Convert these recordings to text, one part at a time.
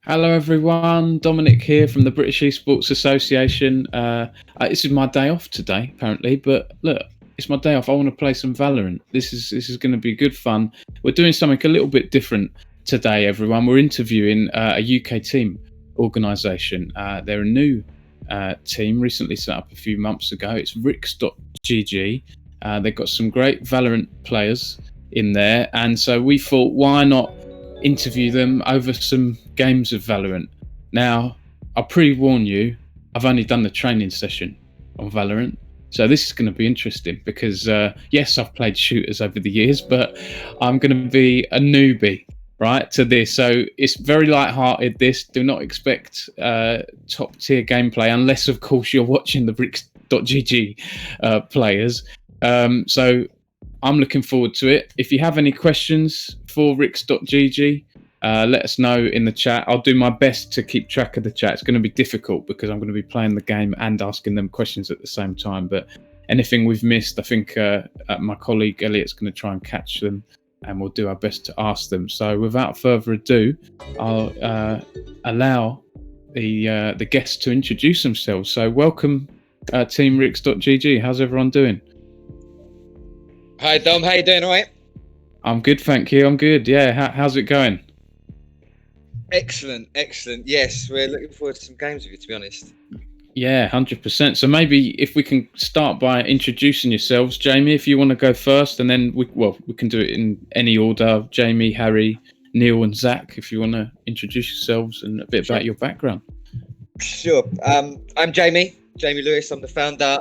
Hello everyone, Dominic here from the British Esports Association. This is my day off today, apparently, but look, it's my day off. I want to play some Valorant. This is going to be good fun. We're doing something a little bit different today, everyone. We're interviewing a UK team organisation. They're a new team, recently set up a few months ago. It's RixGG. They've got some great Valorant players in there, and so we thought, why not interview them over some games of Valorant. Now, I'll pre-warn you, I've only done the training session on Valorant, so this is going to be interesting because, yes, I've played shooters over the years, but I'm going to be a newbie, right, to this. So it's very light-hearted, this. Do not expect top-tier gameplay, unless, of course, you're watching the RixGG players. So I'm looking forward to it. If you have any questions for Rix.gg, let us know in the chat. I'll do my best to keep track of the chat. It's going to be difficult because I'm going to be playing the game and asking them questions at the same time. But anything we've missed, I think my colleague Elliot's going to try and catch them, and we'll do our best to ask them. So without further ado, I'll allow the guests to introduce themselves. So welcome, Team Rix.gg. How's everyone doing? Hi Dom, how you doing? All right? I'm good, thank you. I'm good. Yeah, how's it going? Excellent. Yes, we're looking forward to some games with you, to be honest. Yeah, 100%. So maybe if we can start by introducing yourselves, Jamie, if you want to go first, and then we can do it in any order. Jamie, Harry, Neil, and Zach, if you want to introduce yourselves and a bit about your background. Sure. I'm Jamie Lewis. I'm the founder.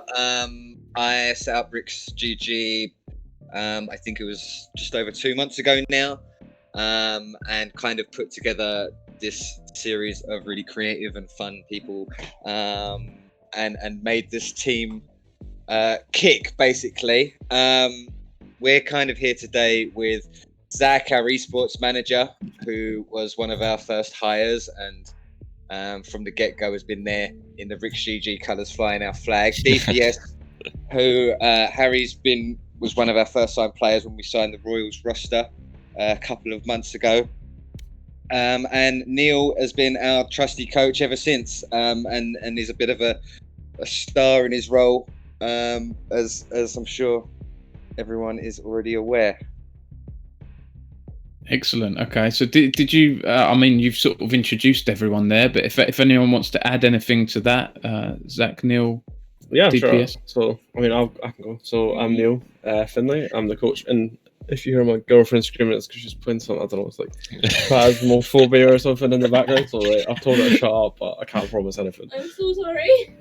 I set up RixGG. I think it was just over 2 months ago now, and kind of put together this series of really creative and fun people, and made this team kick, basically. We're kind of here today with Zach, our esports manager, who was one of our first hires, and from the get-go has been there in the RixGG colours, flying our flag. DPS, who was one of our first signed players when we signed the Royals roster a couple of months ago. And Neil has been our trusty coach ever since, and is a bit of a star in his role, as I'm sure everyone is already aware. Excellent. Okay, so did you? I mean, you've sort of introduced everyone there, but if anyone wants to add anything to that, Zach, Neil. Yeah, DPS. sure. So, I mean, I can go. So, I'm Neil Finlay. I'm the coach in if you hear my girlfriend screaming, it's because she's playing something, I don't know, it's like phasmophobia or something in the background. So like, I've told her to shut up, but I can't promise anything. I'm so sorry.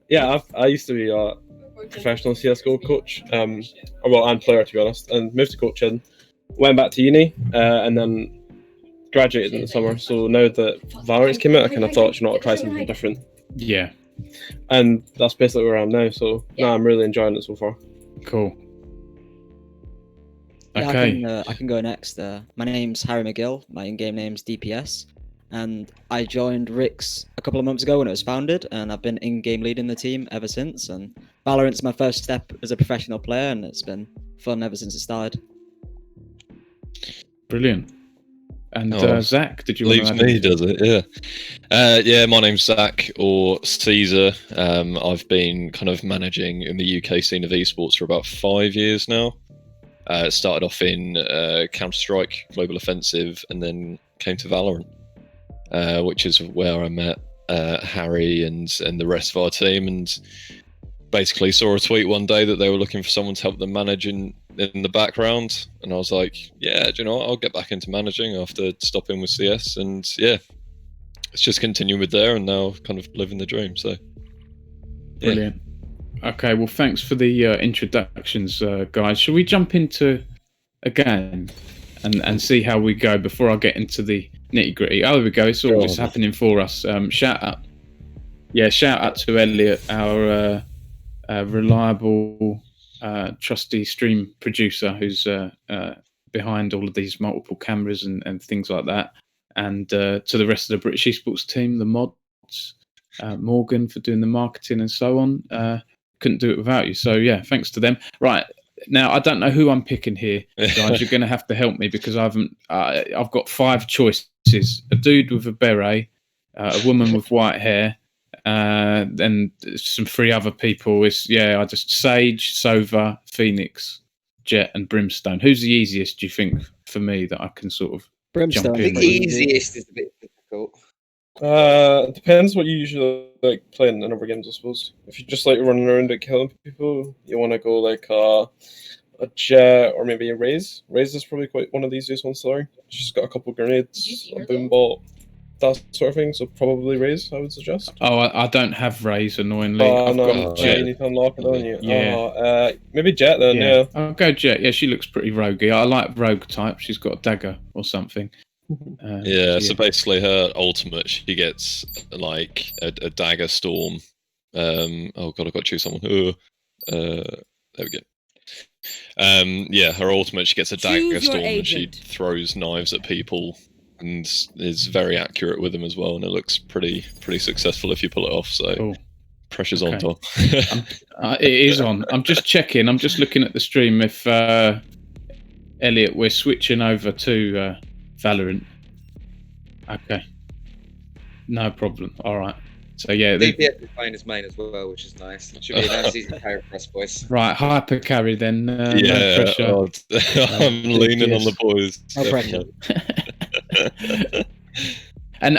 Yeah, I used to be a professional CS:GO coach, and player, to be honest, and moved to coaching, went back to uni, and then graduated in the summer. So now that Valorant came out, I kind of thought, you know, I'll try something different. Yeah. And that's basically where I am now. So now I'm really enjoying it so far. Cool. Yeah, Okay. I can go next. My name's Harry Mcgill. My in-game name's DPS, and I joined Rix a couple of months ago when it was founded, and I've been in-game leading the team ever since. And Valorant's my first step as a professional player, and it's been fun ever since it started. Brilliant. And Zach, did you leaves want to me, does it? Yeah. Yeah, my name's Zach, or Caesar. I've been kind of managing in the UK scene of esports for about 5 years now. It started off in Counter-Strike, Global Offensive, and then came to Valorant, which is where I met Harry and the rest of our team, and basically saw a tweet one day that they were looking for someone to help them manage in the background, and I was like, yeah, do you know what? I'll get back into managing after stopping with CS, and yeah, it's just continuing with there, and now kind of living the dream. So, yeah. Brilliant. Okay, well, thanks for the introductions, guys. Shall we jump into a game and see how we go before I get into the nitty gritty? Oh, there we go. It's always happening for us. Shout out to Elliot, our reliable, trusty stream producer who's behind all of these multiple cameras and things like that. And to the rest of the British Esports team, the mods, Morgan for doing the marketing and so on. Couldn't do it without you. So yeah, thanks to them. Right. Now, I don't know who I'm picking here, guys. You're going to have to help me because I've got 5 choices: a dude with a beret, a woman with white hair, and some 3 other people. I just Sage, Sova, Phoenix, Jet, and Brimstone. Who's the easiest, do you think, for me that I can sort of Brimstone? jump I in think the easiest is a bit difficult. It depends what you usually like playing in other games, I suppose. If you just like running around and killing people, you want to go like a Jet or maybe a Raze. Raze is probably quite one of the easiest ones to learn. She's got a couple grenades, a boom ball, that sort of thing. So probably Raze, I would suggest. Oh, I don't have Raze, annoyingly. I've got Jet. You need to unlock it, don't you? Yeah. Maybe Jet then. Yeah. I'll go Jet. Yeah, she looks pretty roguey. I like rogue type. She's got a dagger or something. So basically her ultimate, she gets like a dagger storm. Oh god, I've got to choose someone. There we go. Her ultimate, she gets a dagger storm and she throws knives at people and is very accurate with them as well, and it looks pretty successful if you pull it off. So cool. Pressure's on, Tom. It is on. I'm just checking. I'm just looking at the stream. If Elliot, we're switching over to Valorant. Okay. No problem. All right. So yeah, DPS is playing his main as well, which is nice. It should be a nice easy carry for us, boys. Right, hyper carry then. No pressure. I'm leaning on the boys. No pressure. and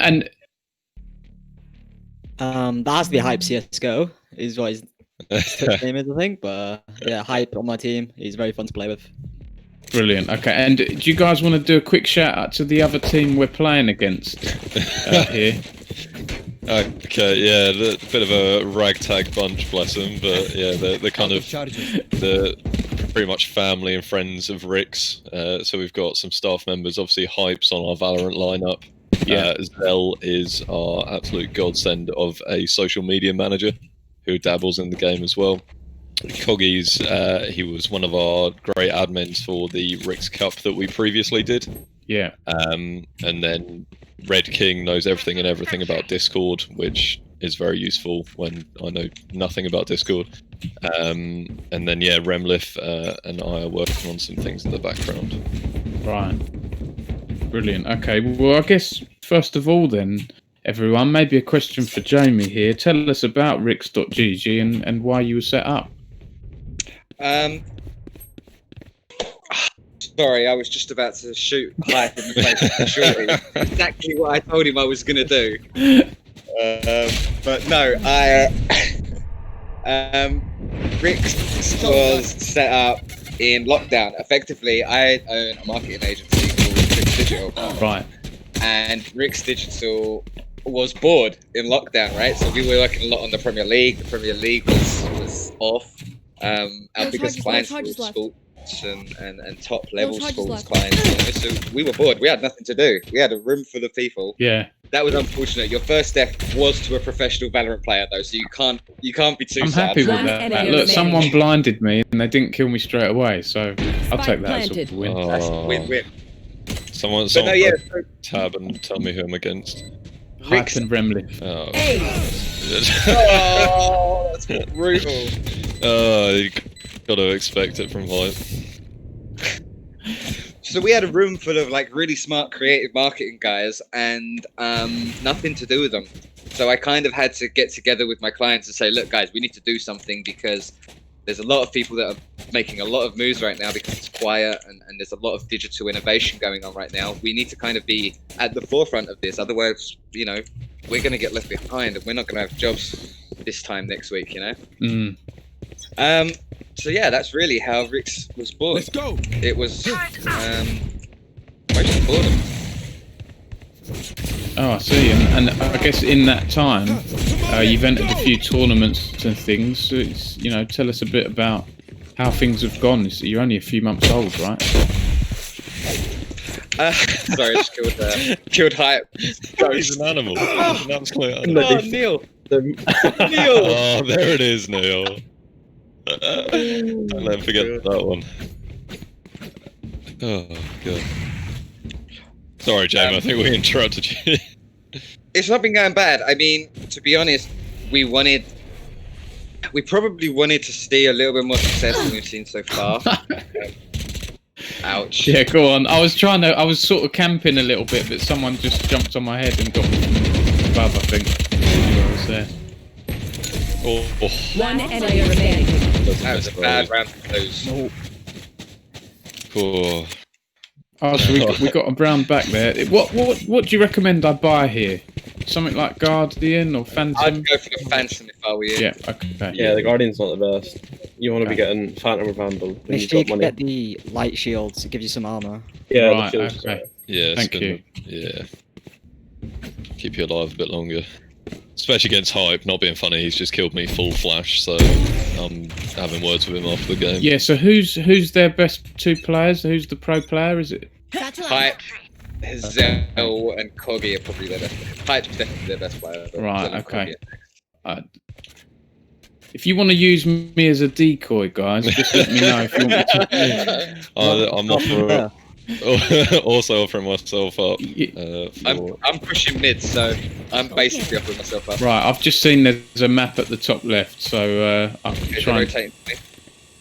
that has to be Hype CS:GO. Is what his name is, I think. But yeah, Hype on my team. He's very fun to play with. Brilliant. Okay, and do you guys want to do a quick shout out to the other team we're playing against here? Okay, yeah, a bit of a ragtag bunch, bless them, but yeah, they're kind of pretty much family and friends of Rix. So we've got some staff members, obviously Hype's on our Valorant lineup. Yeah, Zell is our absolute godsend of a social media manager who dabbles in the game as well. Coggy's, he was one of our great admins for the Rix Cup that we previously did. Yeah. And then Red King knows everything and everything about Discord, which is very useful when I know nothing about Discord. And then Remlif and I are working on some things in the background. Right. Brilliant. Okay. Well, I guess first of all, then, everyone, maybe a question for Jamie here. Tell us about RixGG and why you were set up. Sorry, I was just about to shoot Hype in the face. Shorty. Exactly what I told him I was going to do. But no, Rix was set up in lockdown. Effectively, I own a marketing agency called Rix Digital. Right. And Rix Digital was bored in lockdown, right? So we were working a lot on the Premier League. The Premier League was off. Our biggest clients were sports and top level sports clients. So we were bored. We had nothing to do. We had a room full of people. Yeah. That was unfortunate. Your first step was to a professional Valorant player, though, so you can't be too I'm sad. happy with that. Look, someone blinded me and they didn't kill me straight away, so I'll take that as a win. That's a win-win. Someone tab and tell me who I'm against. Hype and Remley. Oh, Oh, that's brutal. You gotta expect it from Hype. So we had a room full of like really smart creative marketing guys and nothing to do with them. So I kind of had to get together with my clients and say, look guys, we need to do something because there's a lot of people that are making a lot of moves right now because it's quiet and there's a lot of digital innovation going on right now. We need to kind of be at the forefront of this. Otherwise, you know, we're going to get left behind and we're not going to have jobs this time next week, you know? So yeah, that's really how Rix was born. Let's go. It was mostly boredom. Oh, I see. And I guess in that time, you've entered a few tournaments and things. So it's, you know, tell us a bit about how things have gone. You're only a few months old, right? Sorry, I just killed Hype. He's an animal. He's an absolute animal. Oh, Neil. Neil. Oh, there it is, Neil. Don't let him forget that one. Oh, God. Sorry, Jamie, I think we interrupted you. It's not been going bad. I mean, to be honest, we probably wanted to see a little bit more success than we've seen so far. Ouch. Yeah, go on. I was sort of camping a little bit, but someone just jumped on my head and got me from above, I think. I was there. One enemy remaining. That was a bad round to close. Oh. Oh, so we got a brown back there. What do you recommend I buy here? Something like Guardian or Phantom? I'd go for the Phantom if I were you. Yeah, okay. Yeah, the Guardian's not the best. You want to be getting Phantom or Vandal. Make sure you can get the light shields. It gives you some armor. Yeah, right, the shields. okay. Yeah, thank you. Yeah. Keep you alive a bit longer. Especially against Hype, not being funny, he's just killed me full flash, so I'm having words with him after the game. Yeah, so who's their best two players? Who's the pro player, is it? Hype, Zell, and Coggy are probably their best. Hype's definitely their best player. Right, okay. If you want to use me as a decoy, guys, just let me know if you want me to. I'm not for also offering myself up. I'm pushing mid, so I'm basically offering myself up. Right, I've just seen there's a map at the top left, so I'm trying.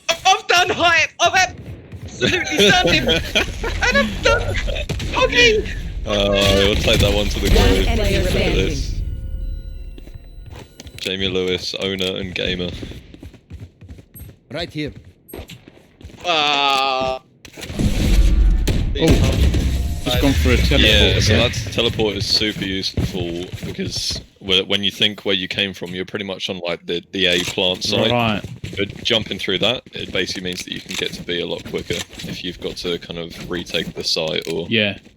I've done Hype! I've absolutely done him! And I've done Coggy! We'll take that one to the grave. Look at this. Jamie Lewis, owner and gamer. Right here. Just gone for a teleport. Yeah, so that teleport is super useful because when you think where you came from, you're pretty much on like the A plant side. Right. But jumping through that, it basically means that you can get to B a lot quicker if you've got to kind of retake the site or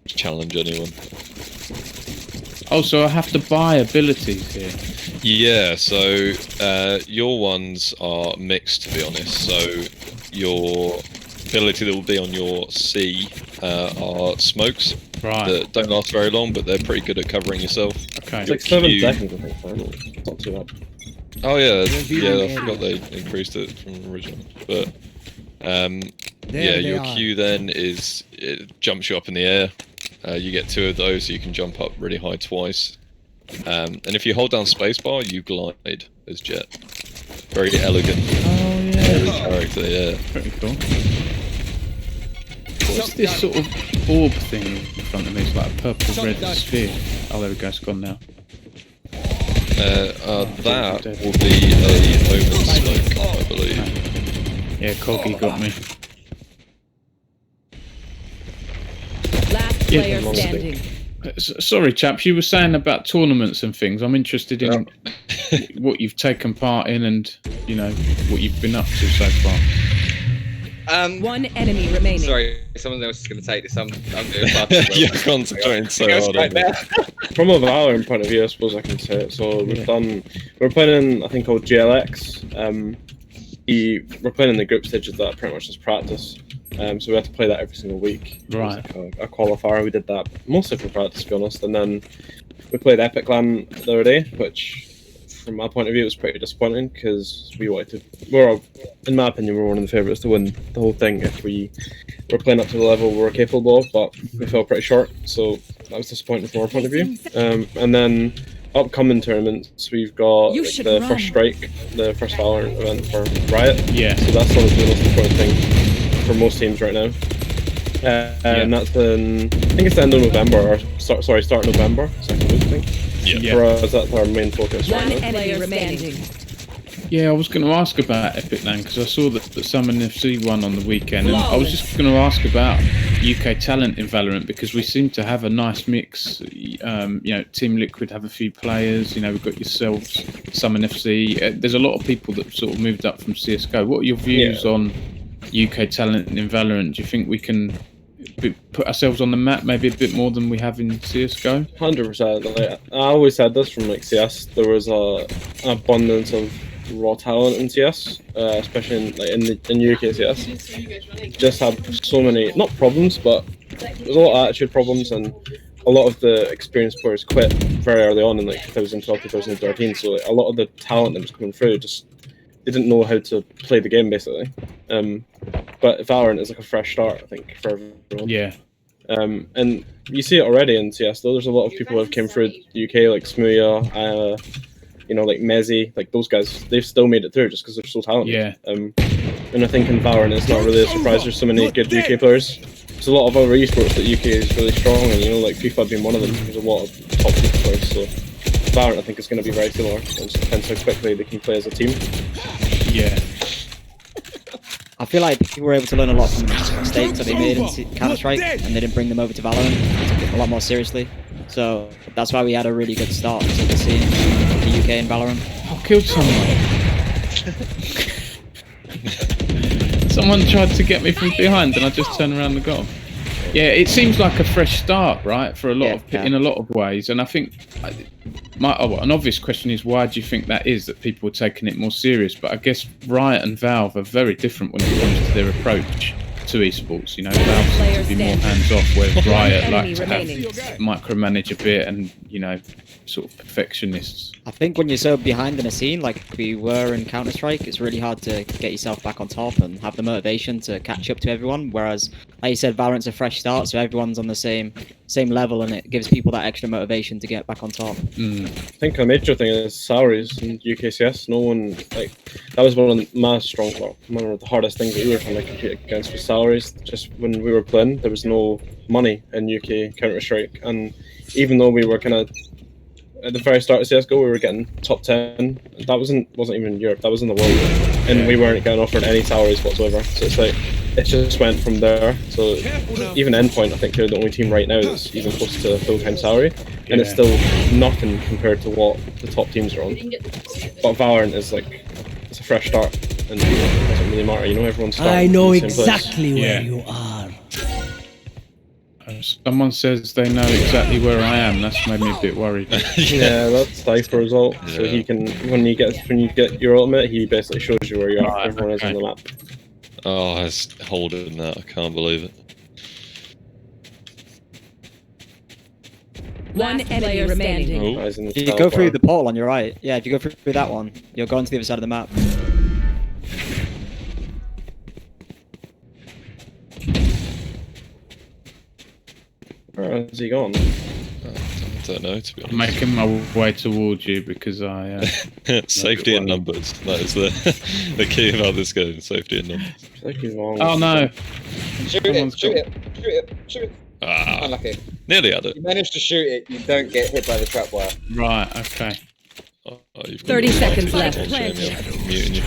challenge anyone. Also, I have to buy abilities here. Yeah, so your ones are mixed, to be honest. So your ability that will be on your C are smokes that don't last very long, but they're pretty good at covering yourself. Okay. It's like 7 seconds, I think. It's not too bad. Oh yeah, I forgot they increased it from the original. But your Q then is it jumps you up in the air. You get 2 of those, so you can jump up really high twice. And if you hold down spacebar, you glide as Jet. Very elegant. Oh yeah. Character, yeah. Pretty cool. What's this sort of orb thing in front of me? It's like a purple-red sphere. Oh, there we go. It's gone now. That will be a open smoke, I believe. Yeah, Coggy got me. Last player standing. Sorry, chaps. You were saying about tournaments and things. I'm interested in what you've taken part in and what you've been up to so far. One enemy remaining. Sorry, someone else is going to take this. I'm doing You're concentrating so hard on now. From a Valorant point of view, I suppose I can say it. So we're playing in a thing called GLX. We're playing in the group stages that pretty much just practice. So we had to play that every single week. Right. It was like a qualifier. We did that mostly for practice, to be honest. And then we played Epic LAN the other day, which, from my point of view, was pretty disappointing because we wanted to. In my opinion, we're one of the favourites to win the whole thing if we were playing up to the level we were capable of, but we fell pretty short. So that was disappointing from our point of view. And then upcoming tournaments, we've got the first Strike, the first Valorant event for Riot. Yeah. So that's obviously the most important thing for most teams right now. And that's in, I think it's the end of November, or start November, second week, I think. Yeah. For us, that's our main focus right now. Enemy remaining. Yeah, I was going to ask about Epic LAN because I saw that Summon FC won on the weekend, and I was just going to ask about UK talent in Valorant because we seem to have a nice mix. Team Liquid have a few players. We've got yourselves, Summon FC. There's a lot of people that sort of moved up from CS:GO. What are your views on UK talent in Valorant? Do you think we can put ourselves on the map maybe a bit more than we have in CS:GO? 100%. I always said this from CS. There was an abundance of raw talent in CS, especially in UK CS. Just had so many, not problems, but there's a lot of attitude problems, and a lot of the experienced players quit very early on in 2012, 2013. So a lot of the talent that was coming through just they didn't know how to play the game basically. But Valorant is like a fresh start, I think, for everyone. Yeah. And you see it already in CS though. There's a lot of people who have came through the UK, like Smuya, like Mezzy, like those guys. They've still made it through just because they're so talented. Yeah. And I think in Valorant it's not really a surprise. There's so many good UK players. There's a lot of other esports that UK is really strong in. Like FIFA being one of them. There's a lot of top FIFA players. So Valorant, I think, is going to be very similar. It just depends how quickly they can play as a team. Yeah. I feel like people were able to learn a lot from mistakes that they made in Counter-Strike, and they didn't bring them over to Valorant. They took it a lot more seriously. So that's why we had a really good start to the scene in the UK and Valorant. I killed someone. Someone tried to get me from behind, and I just turned around and got him. Yeah, it seems like a fresh start, right? For a lot in a lot of ways, and I think an obvious question is why do you think that is that people are taking it more serious? But I guess Riot and Valve are very different when it comes to their approach to esports. Valve seems to be more hands off, whereas Riot like to have micromanage a bit and sort of perfectionists. I think when you're so behind in a scene like we were in Counter-Strike, it's really hard to get yourself back on top and have the motivation to catch up to everyone. Whereas, like you said, Valorant's a fresh start, so everyone's on the same level, and it gives people that extra motivation to get back on top. I think a major thing is salaries in UKCS. No one that was one of my one of the hardest things that we were trying to compete against was salaries. Just when we were playing, there was no money in UK Counter-Strike, and even though we were kind of at the very start of CS:GO, we were getting top 10. That wasn't even in Europe. That was in the world, and we weren't getting offered any salaries whatsoever. So it's it just went from there. So even Endpoint, I think they're the only team right now that's even close to full-time salary, and it's still nothing compared to what the top teams are on. But Valorant is it's a fresh start, and it doesn't really matter. Everyone's starting. I know in the same place. exactly where you are. Someone says they know exactly where I am. That's made me a bit worried. Yeah, that's Cypher as well. So he can, when you get your ultimate, he basically shows you where you are. Everyone is on the map. Oh, I was holding that. I can't believe it. One enemy remaining. Oh. Guys in the If you go through the portal on your right, if you go through that one, you're going to the other side of the map. Where has he gone? I don't know, to be honest. Making my way towards you because I... Safety in numbers. That is the key about this game. Safety in numbers. I think he's wrong. Oh no! Shoot it. Ah, Unlucky. nearly had it. You manage to shoot it, you don't get hit by the trap wire. Right, okay. Oh, you've got 30 me seconds lighted. left. Oh, shame, I'm muting you.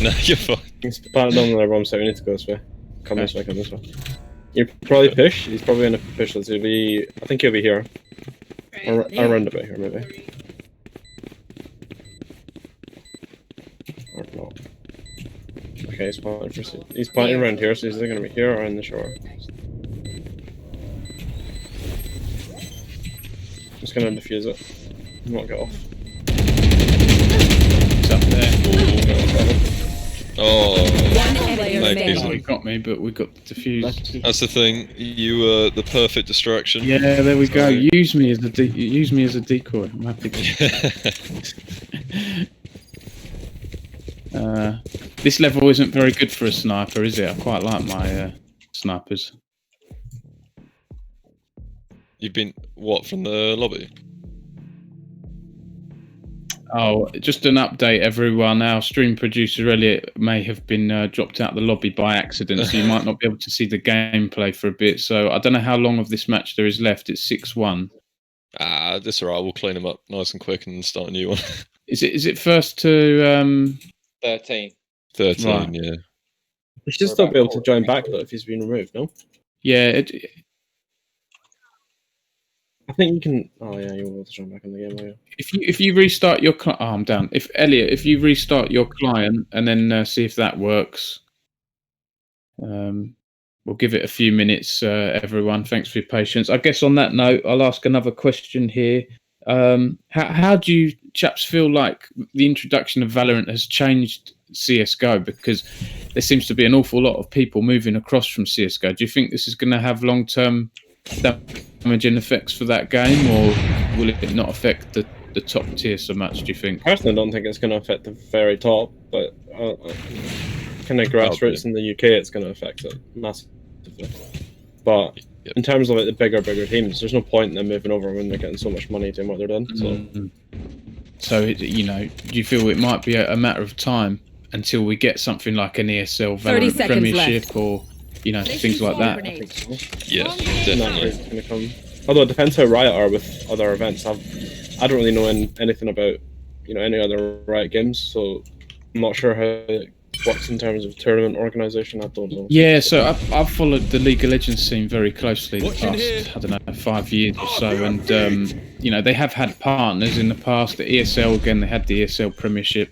No, you're fine. He's planted on there, everyone, so we need to go this way. Come this way, come this way. You probably push. He's probably gonna push. Let's he'll be. I think he'll be here. Around about here, maybe. Or not. Okay, he's pointing for. He's pointing around here, so he's either gonna be here or in the shore. Just gonna defuse it. Not get off. It's up there. Oh, One player mate, remaining. Oh, he got me, but we got defused. that's the thing. You were the perfect distraction. Yeah, there we go. Sorry. Use me as a decoy. I'm happy to. This level isn't very good for a sniper, is it? I quite like my snipers. You've been what from the lobby? Oh, just an update, everyone. Our stream producer Elliot may have been dropped out of the lobby by accident, so you might not be able to see the gameplay for a bit. So I don't know how long of this match there is left. It's 6-1. Ah, that's alright. We'll clean them up nice and quick and start a new one. Is it first to 13. 13, Right. yeah. He should still be able to join back though if he's been removed. No. yeah? I think you can. Oh yeah, you'll be able to join back in the game. Will you? If you restart your I'm down. If you restart your client and then see if that works, we'll give it a few minutes. Everyone, thanks for your patience. I guess on that note, I'll ask another question here. How do you chaps feel like the introduction of Valorant has changed CS:GO? Because there seems to be an awful lot of people moving across from CS:GO. Do you think this is going to have long-term damaging effects for that game, or will it not affect the top tier so much, do you think? Personally, I don't think it's going to affect the very top, but kind of grassroots in the UK, it's going to affect it massively. But in terms of like the bigger teams, there's no point in them moving over when they're getting so much money doing what they're doing. So, do you feel it might be a matter of time until we get something like an ESL 30 Valorant seconds Premiership left. or things like that? I think so. Yeah, That definitely. is going to come. Although it depends how Riot are with other events. I don't really know anything about any other Riot games, so I'm not sure how it works in terms of tournament organisation. I don't know. Yeah, so I've followed the League of Legends scene very closely the past, I don't know, 5 years or so, and they have had partners in the past. The ESL, again, they had the ESL Premiership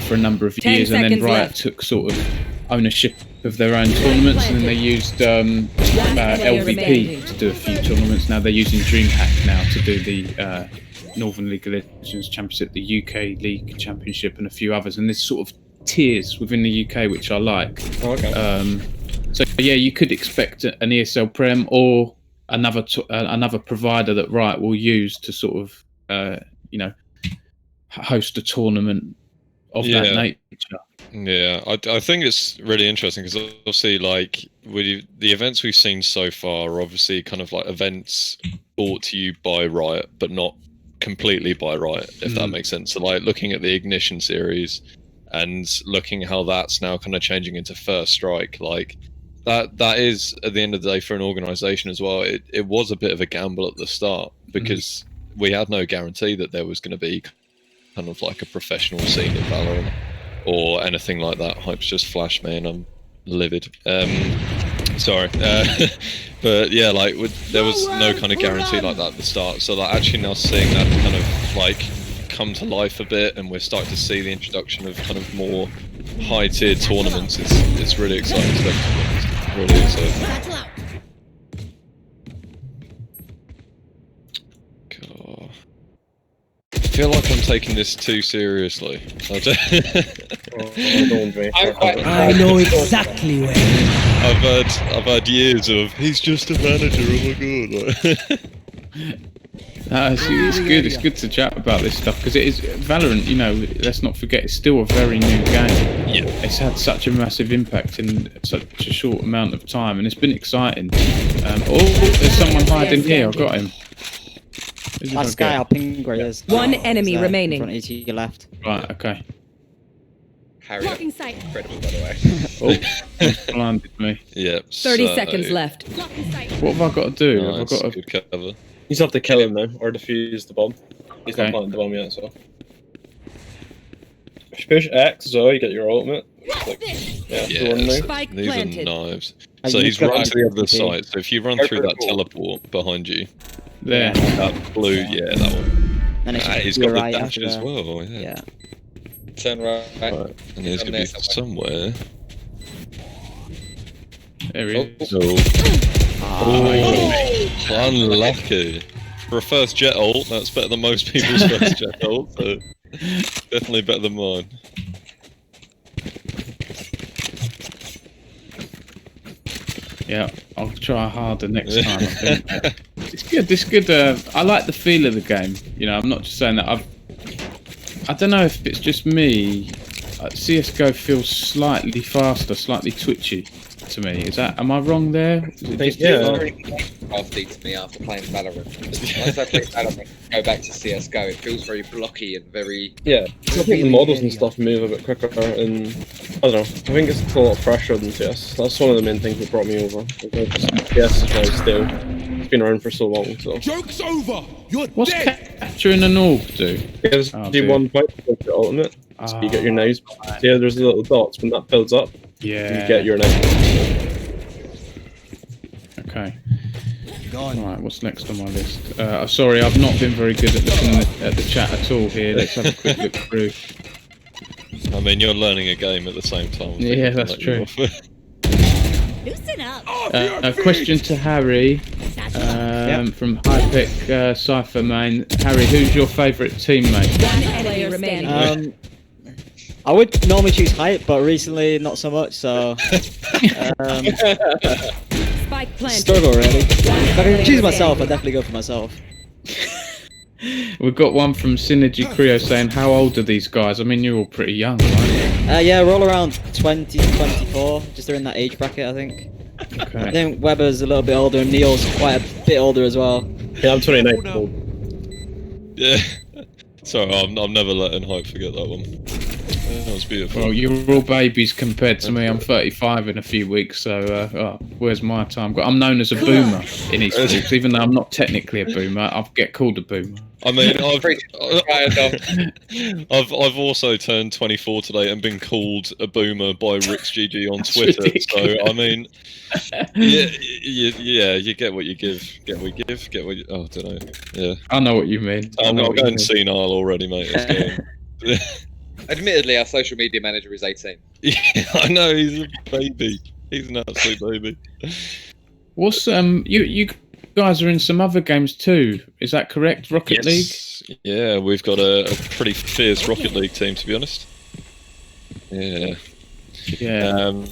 for a number of 10 years, and then seconds Riot left. took sort of ownership of their own tournaments, and then they used LVP remaining. to do a few tournaments. Now they're using DreamHack now to do the Northern League of Legends Championship, the UK League Championship, and a few others. And there's sort of tiers within the UK which I like. Oh, okay. So yeah, you could expect an ESL Prem or another provider that Riot will use to sort of host a tournament of that nature. Yeah, I think it's really interesting because obviously, like, the events we've seen so far are obviously kind of like events brought to you by Riot, but not completely by Riot, if that makes sense. So, like, looking at the Ignition series and looking how that's now kind of changing into First Strike, like, that is, at the end of the day, for an organization as well, it was a bit of a gamble at the start because we had no guarantee that there was going to be kind of like a professional scene in Valorant or anything like that. Hype's just flashed me and I'm livid. Sorry. But yeah, like there was no kind of guarantee like that at the start. So like actually now seeing that kind of like come to life a bit, and we're starting to see the introduction of kind of more high tier tournaments. It's really exciting stuff, to be honest. Really exciting. God. I feel like I'm taking this too seriously. I know exactly where. I've had years of he's just a manager. Oh my god! It's good. It's good to chat about this stuff because it is Valorant. Let's not forget, it's still a very new game. Yeah, it's had such a massive impact in such a short amount of time, and it's been exciting. There's someone hiding here. I got him. That guy, I'll ping where he is. One enemy He's, remaining. In front of you to your left. Right. Okay. Harry, incredible, by the way. Blinded me. yeah. 30 seconds left. What have I got to do? Have I got to... Good cover. You just have to kill him now, or defuse the bomb. He's Okay. not planted the bomb yet, so. If you push X, Zoe, you get your ultimate. Like, Yeah, the one there. Spike these planted. are knives. So you he's got run to the other RixGG. side. So if you run Go through for that the ball. teleport behind you, There. that blue, yeah, that one. And it's He's to your got the right dash after as that. well. Yeah. Yeah. Turn right. And he's Down gonna be there somewhere. There he is. Oh, unlucky. For a first jet ult, that's better than most people's first jet ult. So definitely better than mine. Yeah, I'll try harder next time. I think. It's good. It's good. I like the feel of the game. You know, I'm not just saying that. I don't know if it's just me. CS:GO feels slightly faster, slightly twitchy to me. Am I wrong there? Is it just- Yeah. Crafty to me after playing Valorant. Once I play Valorant, go back to CS:GO. It feels very blocky and very. Yeah, I think the models and stuff move a bit quicker, and I don't know. I think it's a lot fresher than CS. That's one of the main things that brought me over. CS is very stale. It's been around for so long, so. Joke's over. You're What's dead. capturing an orb do? Yeah, there's Oh, do dear. one point with your ultimate, so you get your knives. So yeah, there's the little dots. When that builds up, Yeah. you get your knives. Okay. Gone. Right. What's next on my list? Sorry, I've not been very good at looking at the chat at all here. Let's have a quick look through. I mean, you're learning a game at the same time. Yeah, that's true. Loosen up. A question to Harry from Hypic Cypher Main. Harry, who's your favourite teammate? One player remaining. I would normally choose height, but recently not so much. So Spike planted. struggle really. If I can choose myself, I'd definitely go for myself. We've got one from Synergy Creo saying, how old are these guys? I mean, you're all pretty young, right? Yeah, we're all around 20 to 24, just in that age bracket, I think. I Okay. think Weber's a little bit older, and Neil's quite a bit older as well. Yeah, I'm 29. Yeah. Sorry, I'm never letting Hype forget that one. That was beautiful. Well, you're all babies compared to me. I'm 35 in a few weeks, so where's my time? I'm known as a boomer in esports, even though I'm not technically a boomer. I get called a boomer. I mean, Right, I've also turned 24 today and been called a boomer by RixGG on Twitter. So I mean, yeah, you get what you give. Get what you give. Get what you. Oh, I don't know. Yeah. I know what you mean. I'm going senile already, mate. It's going. Admittedly, our social media manager is 18. Yeah, I know he's a baby. He's an absolute baby. What's you guys are in some other games too? Is that correct? Rocket League. Yeah, we've got a pretty fierce Rocket League team, to be honest. Yeah. Yeah.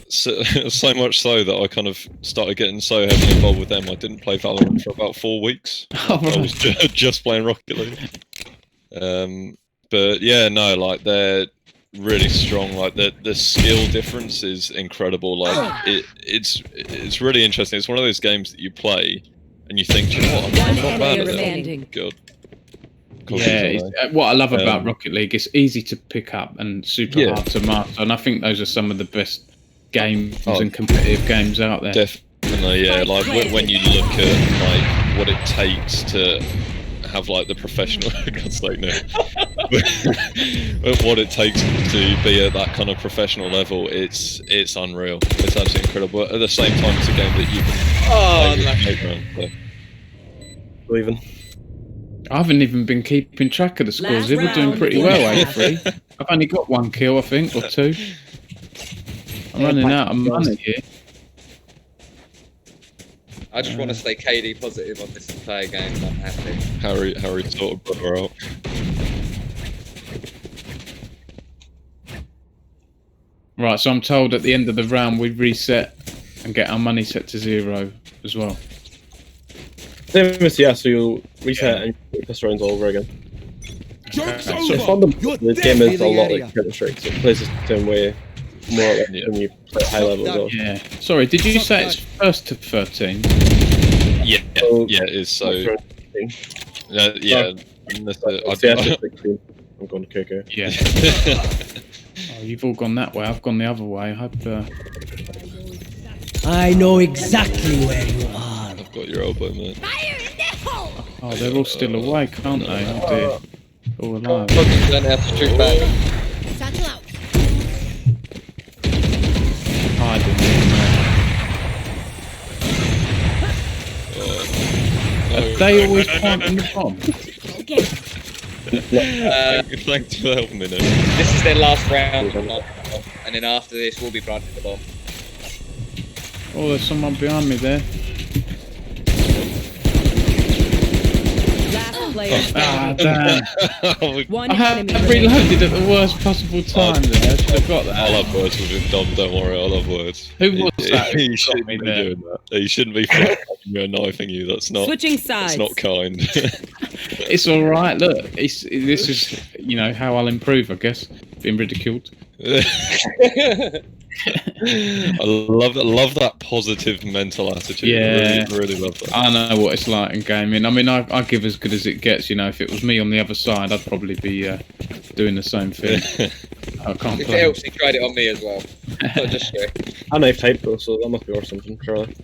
So much so that I kind of started getting so heavily involved with them. I didn't play Valorant for about 4 weeks. Oh, I was just playing Rocket League. But yeah, no, like they're really strong. Like the skill difference is incredible. Like it's really interesting. It's one of those games that you play and you think, you know what, I'm not bad at it. God. Yeah, what I love about Rocket League is easy to pick up and super hard to master, and I think those are some of the best games and competitive games out there. Definitely, yeah. Like when you look at like what it takes to have like the professional, God's sake, no. What it takes to be at that kind of professional level, it's unreal. It's absolutely incredible. But at the same time, it's a game that you can play with Even. I haven't even been keeping track of the scores. We're doing pretty well, A3. I've only got 1 kill, I think, or 2. I'm running out of money here. I just want to stay KD positive on this entire game, and I'm happy. Harry sort of brought her out. Right, so I'm told at the end of the round we reset and get our money set to 0 as well. Same as CS, so you'll reset and this round's all over again. Joke's Okay, So over. fundamentally, the game is a lot like Counter-Strike, so it plays the same way, more like when you play at high level as well. Yeah. Sorry, did you say it's first to 13? Yeah, So- yeah, it is. So yeah. CS is 16. I'm going to KK. Yeah. Oh, you've all gone that way. I've gone the other way. I hope. I know exactly where you are. I've got your elbow, mate. Fire in the hole. Oh, they're all still awake, aren't they? Oh dear. All alive. Don't have to shoot back. Satchel out. Hiding. They always planting the bomb. Okay. Thanks for helping me. Nick. This is their last round, and then after this, we'll be planting the bomb. Oh, there's someone behind me there. Last player Ah, standing. damn. One I have enemy reloaded at the worst possible time there. I should have got I that. love words with him, Dom. Don't worry, I love words. Who was that? Who He got shouldn't me be there? doing that. He shouldn't be flicking you and knifing you. That's not. Switching sides. That's not kind. It's all right. Look, this is how I'll improve, I guess. Being ridiculed. I love that positive mental attitude. Yeah. I really love that. I know what it's like in gaming. I mean, I give as good as it gets. If it was me on the other side, I'd probably be doing the same thing. I can't If it play. helps, he tried it on me as well. Not just you. I knife type though, so that must be worth something, surely.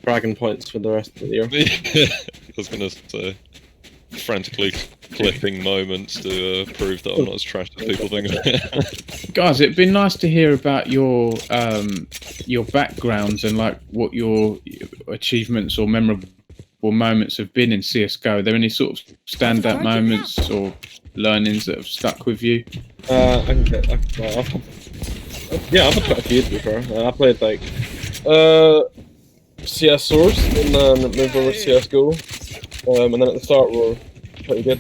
Bragging points for the rest of the year. I was gonna say frantically clipping moments to prove that I'm not as trash as people think. Guys, it'd been nice to hear about your backgrounds and like what your achievements or memorable moments have been in CS:GO. Are there any sort of standout moments or learnings that have stuck with you? I've had quite a few to be fair. I played like CS Source and then moved over to CS:GO. And then at the start we were pretty good.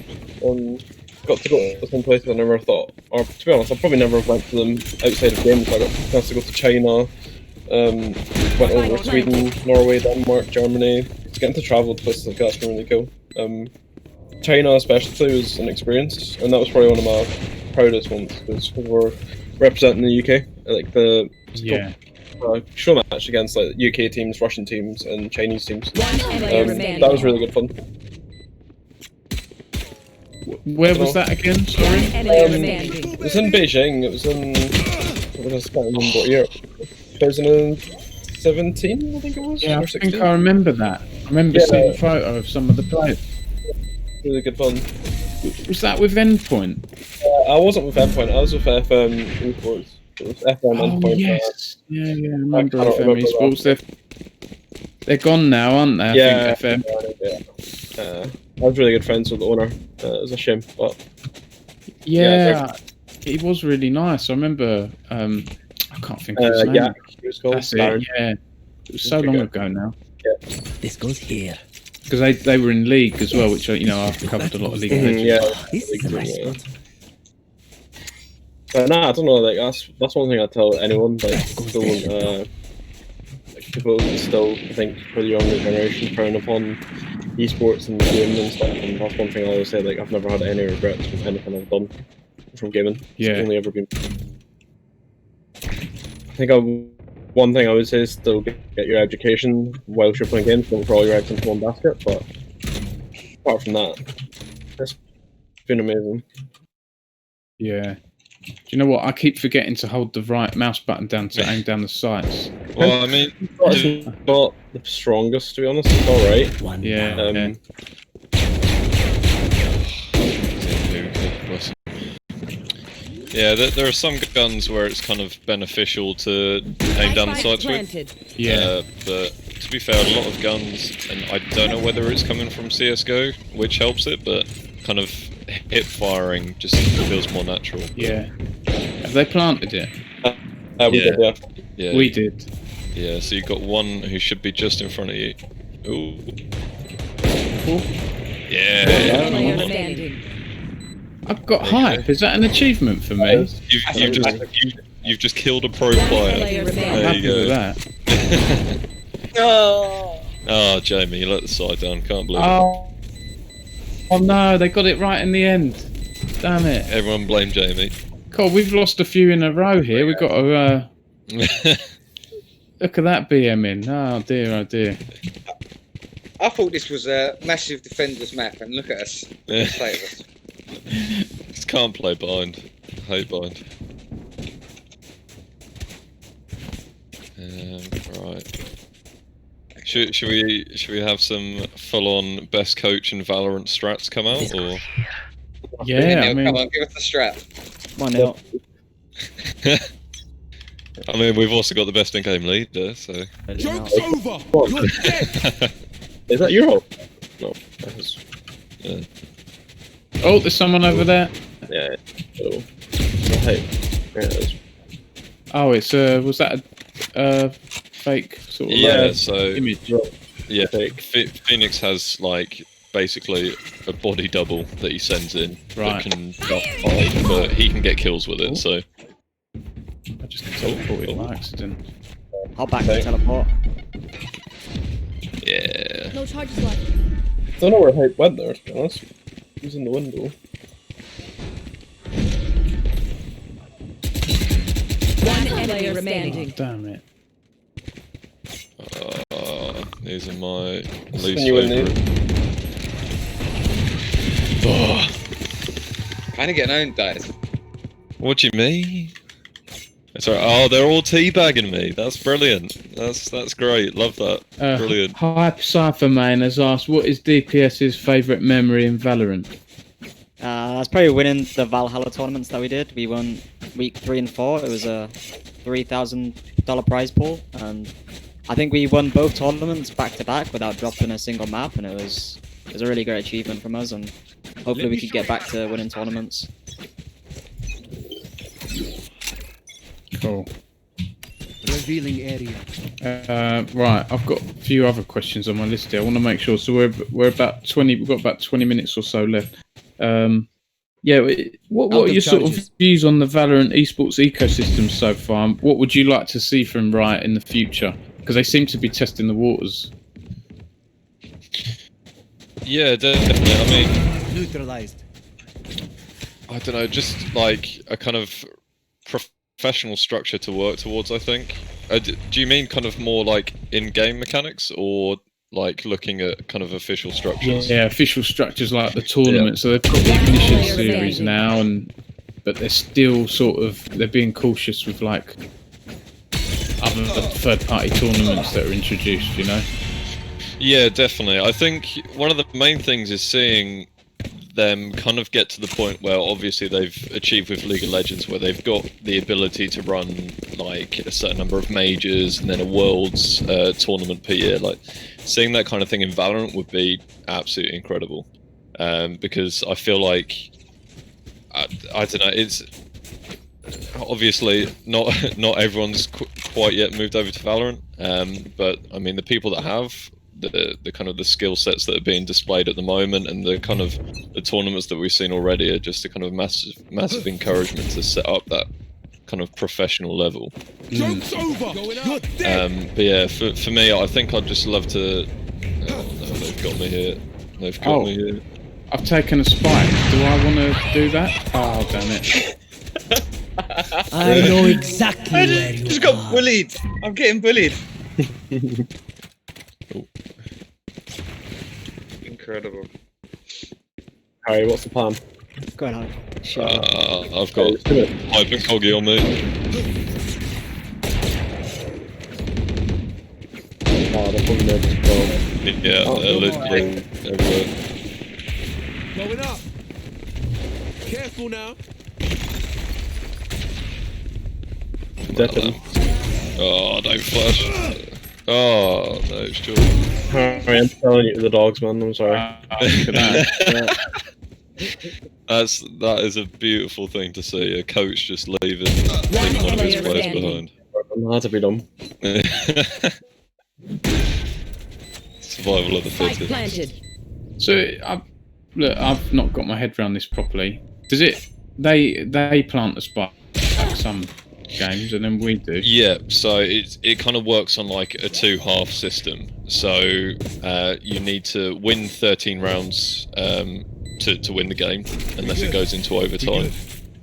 Got to go to some places I never thought, or to be honest, I probably never went to them outside of games. I got a chance to go to China, went over to Sweden, Norway, Denmark, Germany. It's getting to travel to places like that's been really cool. China especially was an experience, and that was probably one of my proudest ones because we were representing the UK, like the show match against like UK teams, Russian teams, and Chinese teams. That was really good fun. Where was that again? Sorry. It was in Beijing. It was in. I can't remember what year. 2017, I think it was. Yeah, or I 16. think I remember that. I remember seeing a photo of some of the players. Really good fun. Was that with Endpoint? I wasn't with Endpoint. I was with FM Esports. It was FM Endpoint. Yes. Yeah, I remember can't FM remember Esports. They're gone now, aren't they? I think FM. I was really good friends with the owner. It was a shame, but it was really nice. I remember. I can't think of his name. Yeah, he was called. That's it. Yeah, it was so long ago now. Yeah. This goes here. Because they were in League as well, which I've covered a lot of League of Legends. Yeah. This is my spot. But nah, I don't know. Like that's one thing I tell anyone. Like, still, people still, I think, for the younger generation, frown upon esports and the game and stuff. And that's one thing I always say. Like, I've never had any regrets with anything I've done from gaming. Yeah. It's only ever been. I think one thing I would say is still get your education whilst you're playing games. Don't throw all your eggs into one basket. But apart from that, it's been amazing. Yeah. Do you know what? I keep forgetting to hold the right mouse button down to aim down the sights. Well, I mean, It's not the strongest, to be honest. It's all right. One Yeah. down. yeah, there are some guns where it's kind of beneficial to aim down the sights with. Yeah. But to be fair, a lot of guns, and I don't know whether it's coming from CS:GO, which helps it, but kind of hip firing just feels more natural. Yeah. Have they planted it? We did, yeah. Yeah. We did. Yeah, so you've got one who should be just in front of you. Ooh. Yeah. Player standing. I've got hype. Is that an achievement for me? You've just killed a pro player. I'm There happy you with go. that. No. Oh, Jamie, you let the side down. Can't believe it. Oh no, they got it right in the end. Damn it. Everyone blame Jamie. God, we've lost a few in a row here. We've got to look at that BM in. Oh dear, oh dear. I thought this was a massive defenders map, and look at us. State of us. Just can't play bind. I hate bind. Right. Should we have some full-on best coach and Valorant strats come out, or? Yeah, I mean, Come on, give us the strap. Why not? I mean, we've also got the best in-game leader, so. Joke's over. You're dead. Is that your hole? No. That is... Yeah. Oh, there's someone over there. Yeah. So, hey. There it is. Oh, it's was that a fake sort of Yeah, like so image? yeah, Phoenix has like basically a body double that he sends in Right. that can fight, but he can get kills with it. So I just teleported by accident. I'll back the teleport. yeah, No charges left. I don't know where Hype went there, to be honest. He was in the window. One enemy remaining. Damn it. these are my Spin least you in there. favorite. Oh, Kind of getting owned, guys. what do you mean? That's right. Oh, they're all teabagging me. That's brilliant. That's great. Love that. Brilliant. Hype Cypher Man has asked, what is DPS's favourite memory in Valorant? That's probably winning the Valhalla tournaments that we did. We won week 3 and 4. It was a $3,000 prize pool, and I think we won both tournaments back to back without dropping a single map, and it was a really great achievement from us, and hopefully we could get back to winning tournaments. Cool. Revealing area. Right, I've got a few other questions on my list here. I want to make sure. So we're about 20. We've got about 20 minutes or so left. Yeah, what are your sort of views on the Valorant esports ecosystem so far? What would you like to see from Riot in the future? Because they seem to be testing the waters. Yeah, definitely. I mean, Neutralized. I don't know, just like a kind of professional structure to work towards, I think. Do you mean kind of more like in-game mechanics, or like looking at kind of official structures? Yeah, official structures like the tournament. Yeah. So they've got the Ignition series now, but they're still they're being cautious with like other third-party tournaments that are introduced, you know? Yeah, definitely. I think one of the main things is seeing them kind of get to the point where obviously they've achieved with League of Legends, where they've got the ability to run like a certain number of majors and then a Worlds tournament per year. Like seeing that kind of thing in Valorant would be absolutely incredible, because I feel like I don't know, it's obviously not everyone's quite yet moved over to Valorant, but I mean the people that have, the kind of the skill sets that are being displayed at the moment, and the kind of the tournaments that we've seen already are just a kind of massive encouragement to set up that kind of professional level. Joke's over. But yeah, for me, I think I'd just love to. Oh no, they've got me here. They've got me here. I've taken a spike. Do I want to do that? Oh damn it! I know exactly where you just got bullied. I'm getting bullied. Incredible. Harry, what's the plan? Go on, I've got Pipe and Coggy on me. Oh, they're probably nervous as well. Yeah, they're literally everywhere. Going up. Careful now. Definitely. Oh, don't flash. Oh, no, it's true. Harry, I'm telling you, the dogs, man. I'm sorry. That is a beautiful thing to see. A coach just leaving one of his players behind. I'm hard to be done. Survival of the fittest. So I've not got my head around this properly. Does it? They plant the spike like some games, and then we do. Yeah, so it kind of works on like a 2-half system. So you need to win 13 rounds to win the game, unless it goes into overtime.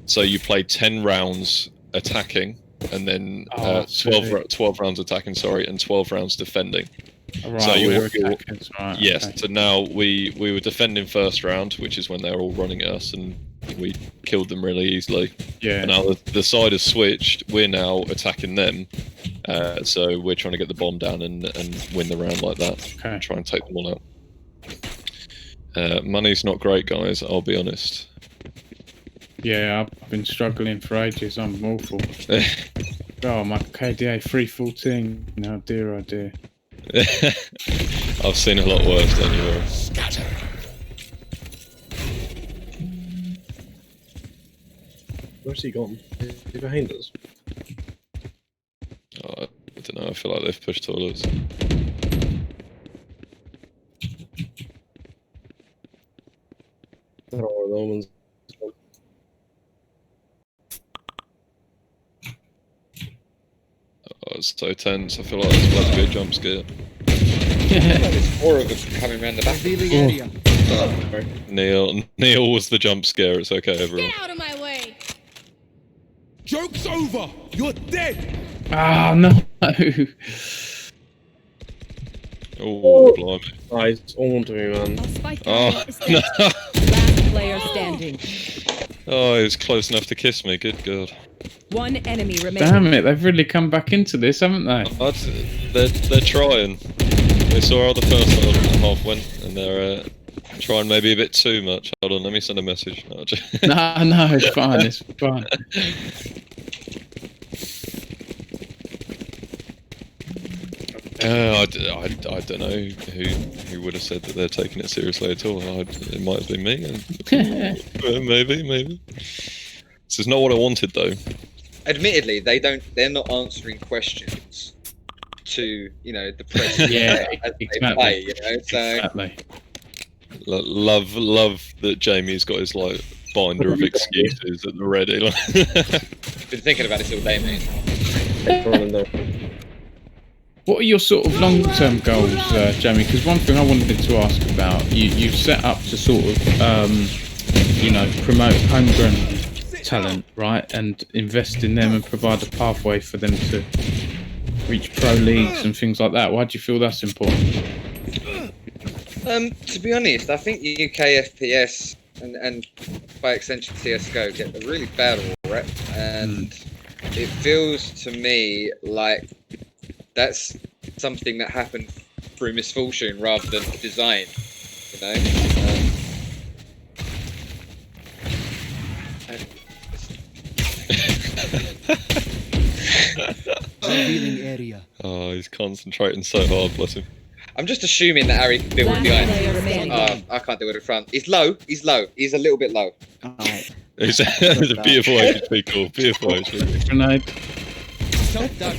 So you play 10 rounds attacking, and then 12 rounds attacking, and 12 rounds defending. Right, so right, yes. Okay. So now we were defending first round, which is when they were all running at us, and we killed them really easily. Yeah. And now the side has switched. We're now attacking them. So we're trying to get the bomb down and win the round like that. Okay. Try and take them all out. Money's not great, guys. I'll be honest. Yeah, I've been struggling for ages. I'm awful. Oh, my KDA 314. Now, dear, oh dear. I've seen a lot worse, don't you worry. Where's he gone? Is he behind us? Oh, I don't know, I feel like they've pushed toilets. I don't know where the one's gone. Oh, it's so tense, I feel like there's about to be a jump scare. There's 4 of them coming around the back. Neil was the jump scare, it's okay everyone. Get out of my way. Joke's over! You're dead! Ah, no. Oh, blimey. Guys, on to me, man. I'll spike Oh, that. no. Last player standing. Oh, he was close enough to kiss me, good God. One enemy remaining. Damn it, they've really come back into this, haven't they? They're trying. They saw how the first half went, and they're trying maybe a bit too much. Hold on, let me send a message. No, No, it's fine, it's fine. I don't know who would have said that they're taking it seriously at all. It might have been me. Maybe. This is not what I wanted, though. Admittedly, they're not answering questions to, the press. Yeah, as they exactly. play, so Exactly. Love that Jamie's got his like binder of excuses at the ready. been thinking about this all day, mate. What are your sort of long-term goals, Jamie? Because one thing I wanted to ask about, you've set up to sort of, promote homegrown talent, right, and invest in them and provide a pathway for them to reach pro leagues and things like that. Why do you feel that's important? To be honest, I think UK FPS and by extension CS:GO get a really bad rep, and it feels to me like that's something that happened through misfortune rather than design, Revealing area. Oh, he's concentrating so hard, bless him. I'm just assuming that Harry can deal with Last behind. player remaining. I can't deal with the front. He's low. He's a little bit low. Alright. It's a beautiful HP call. Beautiful HP. Grenade. Shut that.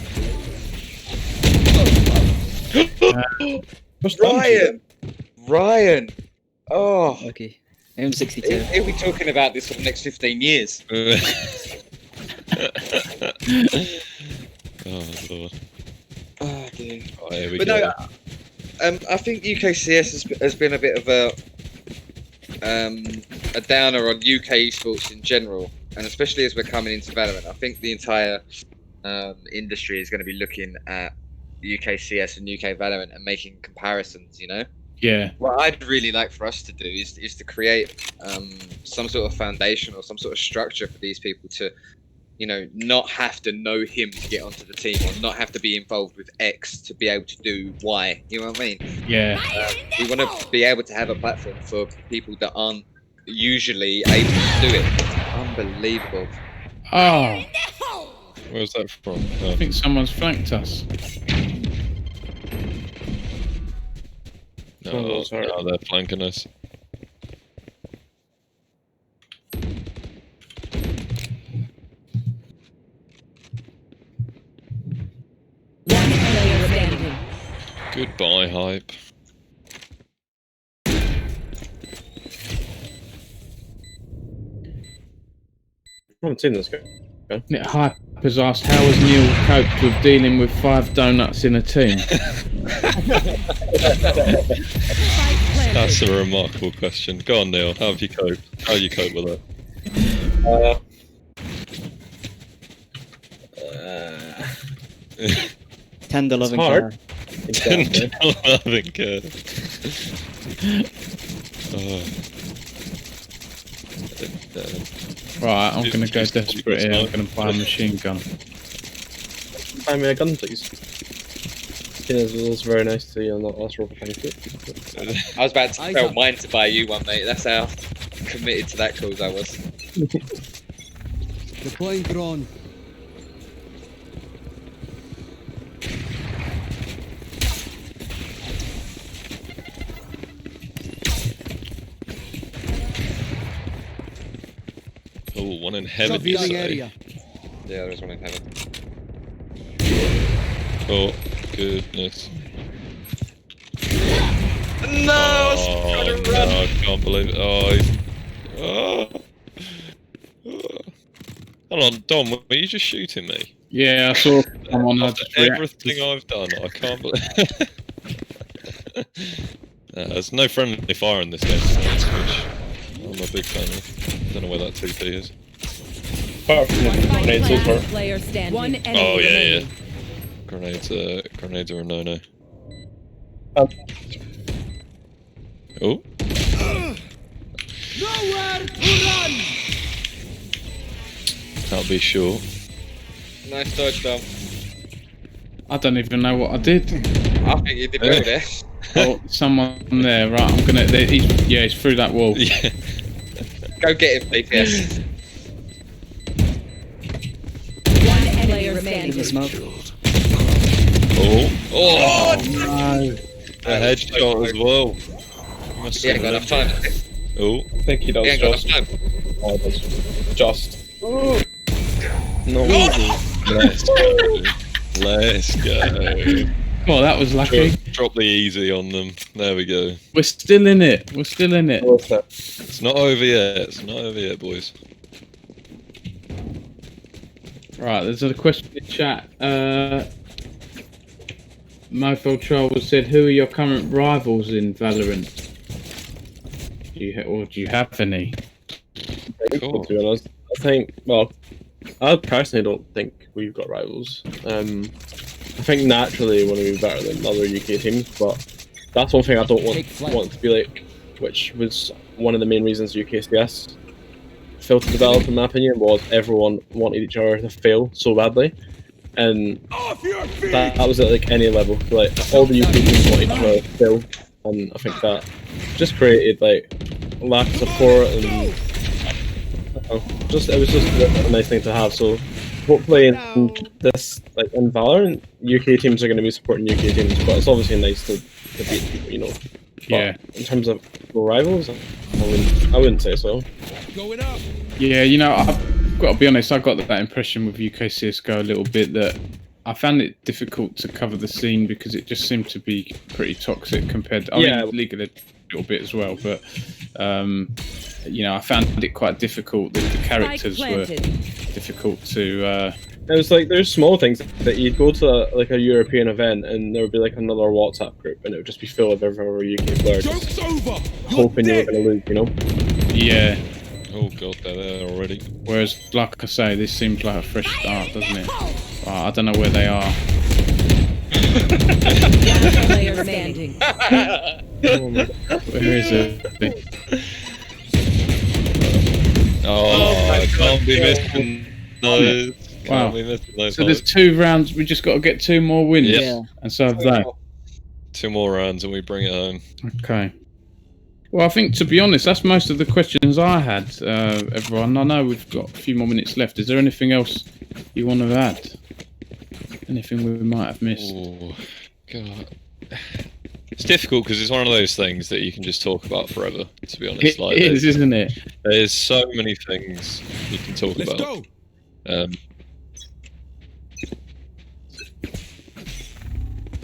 Ryan. Oh, Lucky. I'm 62. he'll be talking about this for the next 15 years. Oh, Lord. Oh dear. Oh, here we But go. no, I think UKCS has been a bit of a downer on UK esports in general, and especially as we're coming into Valorant. I think the entire industry is going to be looking at UKCS and UK Valorant and making comparisons. Yeah. What I'd really like for us to do is to create some sort of foundation or some sort of structure for these people to, not have to know him to get onto the team, or not have to be involved with X to be able to do Y. You know what I mean? Yeah. We want to be able to have a platform for people that aren't usually able to do it. Unbelievable. Oh, Where's that from? I Oh. think someone's flanked us. No, sorry. no, they're flanking us. One player standing. Goodbye, hype. I haven't seen this guy. Nick Hype has asked, how has Neil coped with dealing with 5 donuts in a team? That's a remarkable question. Go on, Neil. How have you coped? How you cope with it? Tender loving hard. care. Exactly. Loving care. Right, I'm going to go desperate here. I'm going to buy a machine gun. Buy me a gun, please. It was very nice to see you on that last roll. Thank you. I was about to tell mine to buy you one, mate. That's how committed to that cause I was. Deploying drone. Oh, one in heaven. You Revealing say. area. Yeah, there's one in heaven. Oh, goodness. No, I was trying to run. No, I can't believe it. Oh. Hold on, Dom, were you just shooting me? Yeah, I saw someone. I After just reacted. everything I've done, I can't believe. There's no friendly fire in this game, which I'm a big fan of. I don't know where that TP is. Apart from the grenades so far. Last player standing. One enemy Oh yeah, remaining. yeah. Grenades are a no-no. Um, Oh. Nowhere to run. Can't be sure. Nice dodge, Dom. I don't even know what I did. I think you did well there. Oh, someone there, right? I'm gonna. He's through that wall. Yeah. Go get him, BPS. One enemy remaining. In the smoke. Oh. No. A headshot as well. Must He ain't got enough time. Oh. I think he does He ain't got enough just. time. Oh, he does. Just. No. Let's go. Let's go. Oh, that was lucky. Drop the easy on them. There we go. We're still in it. We're still in it. It's not over yet. It's not over yet, boys. Right, there's a question in chat. Mofo Troll said, "Who are your current rivals in Valorant? Do you have any?" Cool. To be honest, I think. Well, I personally don't think we've got rivals. I think naturally want to be better than other UK teams, but that's one thing I don't want to be like, which was one of the main reasons UKCS failed to develop, in my opinion, was everyone wanted each other to fail so badly, and that was at like any level. Like all the UK teams wanted each other to fail, and I think that just created like lack of support and it was just a nice thing to have. So hopefully in this, like in Valorant, UK teams are going to be supporting UK teams, but it's obviously nice to beat people, you know. But Yeah. in terms of rivals, I wouldn't say so. Going up. Yeah, you know, I've got to be honest. I got that impression with UK CS:GO a little bit, that I found it difficult to cover the scene because it just seemed to be pretty toxic compared to League a little bit as well, but you know, I found it quite difficult. The characters were difficult to. It was like there's small things that you'd go to like a European event and there would be like another WhatsApp group and it would just be full of every UK player just hoping you were going to lose, you know? Yeah. Oh god, they're there already. Whereas, like I say, this seems like a fresh start, doesn't it? I don't know where they are. Player standing. Where is it? Oh, I can't be missing those. Wow. Can't be missing those. So there's 2 rounds. We just got to get 2 more wins. Yeah. And so have they. 2 more rounds and we bring it home. Okay. Well, I think, to be honest, that's most of the questions I had, everyone. I know we've got a few more minutes left. Is there anything else you want to add? Anything we might have missed? Oh, God. It's difficult because it's one of those things that you can just talk about forever, to be honest. It is, isn't it? There's so many things you can talk Let's about. go.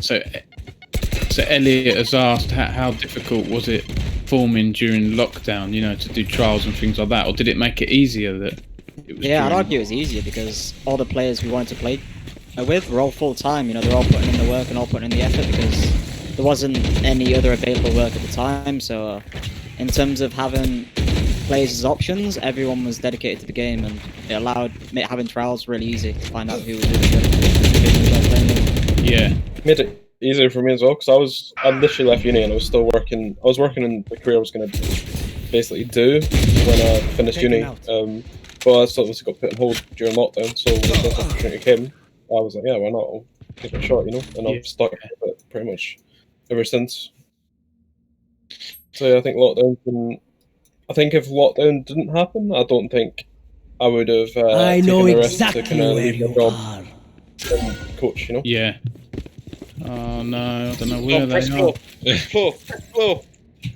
So Elliot has asked, how difficult was it forming during lockdown, you know, to do trials and things like that, or did it make it easier that it was Yeah, I'd during- argue it was easier because all the players we wanted to play with were all full time. You know, they're all putting in the work and all putting in the effort because there wasn't any other available work at the time. So, in terms of having players as options, everyone was dedicated to the game, and it allowed having trials really easy to find out who was really good. Yeah. Made it easier for me as well because I literally left uni and I was still working. I was working in the career I was going to basically do when I finished uni. But I still obviously got put on hold during lockdown. So when this opportunity came, I was like, yeah, why not? I'll give it a shot, you know. And I've stuck with it pretty much ever since. So yeah, I think I think if lockdown didn't happen, I don't think I would have I know taken the risk exactly to kind of where leave my you job are. and coach, you know. Yeah. Oh no, I don't know where Press they are. floor. Press floor. Press floor.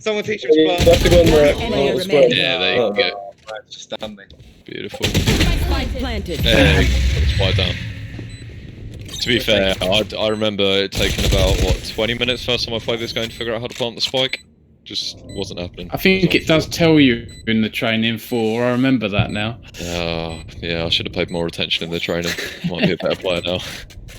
Someone teach him You to have to go in Enemy the square. remaining. Yeah, there you go. it's just done me. Beautiful. Spike planted. Hey, spike down. To be fair, I remember it taking about, what, 20 minutes first time I played this game to figure out how to plant the spike. Just wasn't happening. I think it does tell you in the training I remember that now. Yeah, I should have paid more attention in the training. Might be a better player now.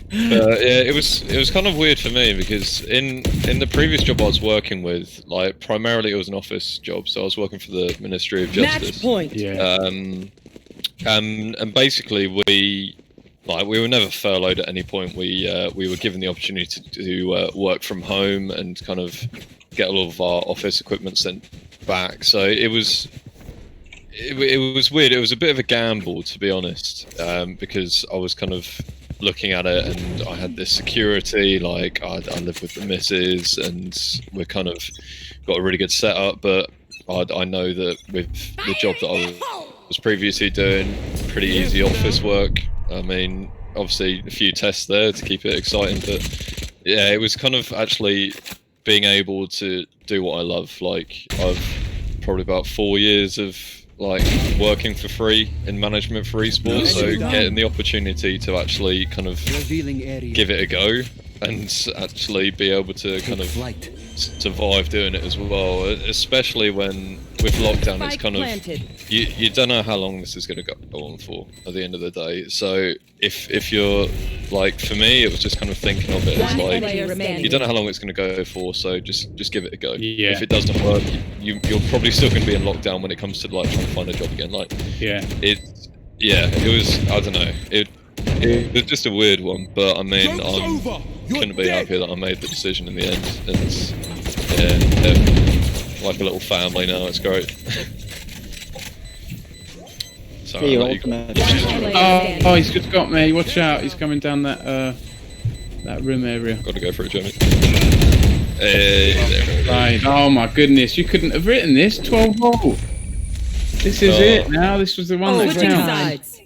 Yeah, it was kind of weird for me because in the previous job I was working with, like primarily it was an office job, so I was working for the Ministry of Justice. Match point. Yeah. And basically we were never furloughed at any point. We were given the opportunity to work from home and kind of get all of our office equipment sent back. So it was weird. It was a bit of a gamble, to be honest, because I was kind of looking at it and I had this security, like I live with the missus and we're kind of got a really good setup, but I know that with the job that I was previously doing, pretty easy office work. I mean, obviously a few tests there to keep it exciting, but yeah, it was kind of actually being able to do what I love. Like I've probably about 4 years of like working for free in management for esports, so getting the opportunity to actually kind of give it a go and actually be able to kind of survive doing it as well, especially when with lockdown it's kind of you don't know how long this is going to go on for at the end of the day. So if you're like, for me it was just kind of thinking of it as like, you don't know how long it's going to go for, so just give it a go. Yeah. If it doesn't work, you're probably still going to be in lockdown when it comes to like trying to find a job again. Like it was, I don't know, it was just a weird one, but I mean, couldn't be happier that I made the decision in the end, and yeah, like a little family now. It's great. Sorry, I'll let you go. Oh, he's just got me. Watch out, he's coming down that room area. Got to go for it, Jimmy. Right. Oh my goodness, you couldn't have written this. 12 volt. This is it now. This was the one that counts.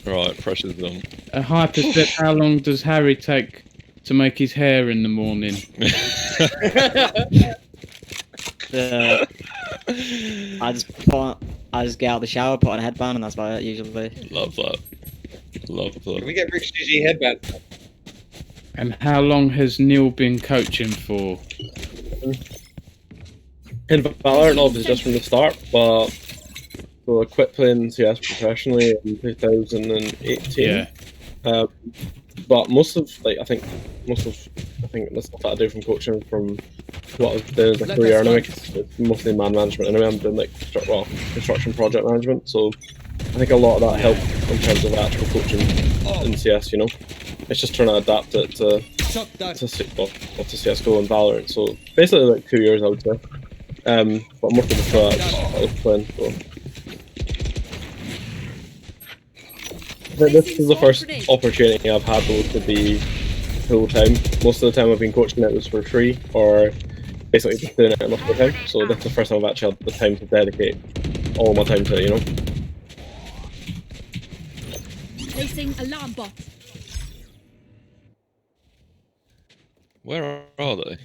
Right, pressure's on. A hyper said, how long does Harry take to make his hair in the morning? I just get out of the shower, put on a headband, and that's about it usually. Love that. Can we get RixGG headband? And how long has Neil been coaching for? In Valorant, obviously just from the start, but so I quit playing CS professionally in 2018. Yeah. But most of I think the stuff that I do from coaching, from what I've done as a career anyway, it's mostly man management anyway. I'm doing like construction project management, so I think a lot of that helped in terms of actual coaching in CS. You know, it's just trying to adapt it to CS:GO and Valorant. So basically like 2 years, I would say. But most of the stuff I was playing. So. This is the first opportunity I've had though to be full time. Most of the time I've been coaching it was for free, or basically just doing it most of the time. So this is the first time I've actually had the time to dedicate all my time to it, you know. Placing alarm bot. Where are they?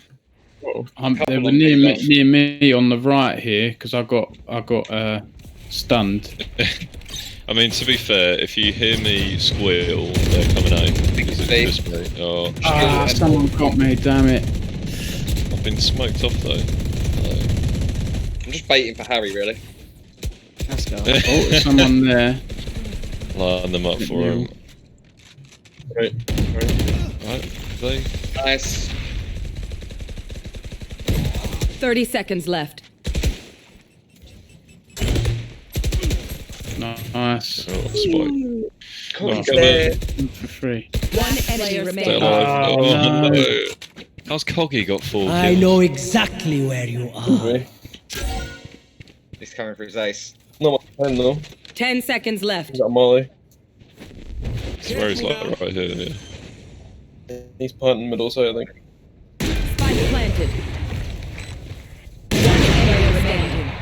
They were near me on the right here because I got stunned. I mean, to be fair, if you hear me squeal, they're coming out. Because it's just me. Oh, someone got me, damn it. I've been smoked off though. I'm just baiting for Harry, really. Let's go. Oh, there's someone there. Line them up for him. Right. They... Nice. 30 seconds left. Nice. Oh, spike. Come on, For free. One enemy remaining. Oh, no. How's Coggy got 4 kills? I know exactly where you are. He's coming for his ace. Not much time though. 10 seconds left. He's got a molly. I swear he's like right here. Yeah. He's planting middle side, I think. Spike planted. One enemy remaining.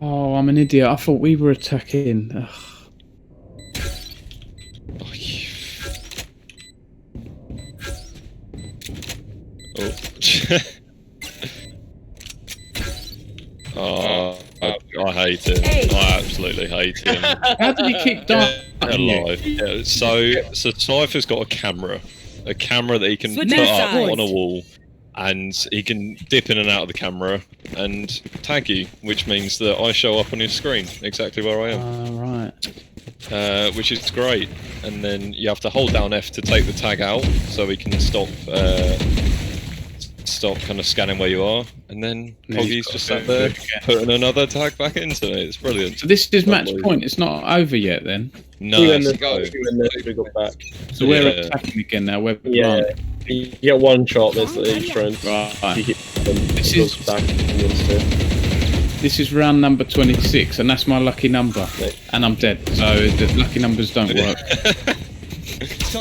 Oh, I'm an idiot. I thought we were attacking. Ugh. Oh. I hate him. I absolutely hate him. How did he keep dying? Alive. Yeah, so Cypher's got a camera that he can Switch put up sides. on a wall, and he can dip in and out of the camera and tag you, which means that I show up on his screen exactly where I am. Right. Which is great. And then you have to hold down F to take the tag out, so he can stop kind of scanning where you are, and then Coggy's just sat there putting another tag back into it. It's brilliant. So this is match point. It's not over yet, then. No. We go back. So we're attacking again now. We're You get one shot basically each round. Right. This is back. This is round number 26, and that's my lucky number. And I'm dead, so the lucky numbers don't work.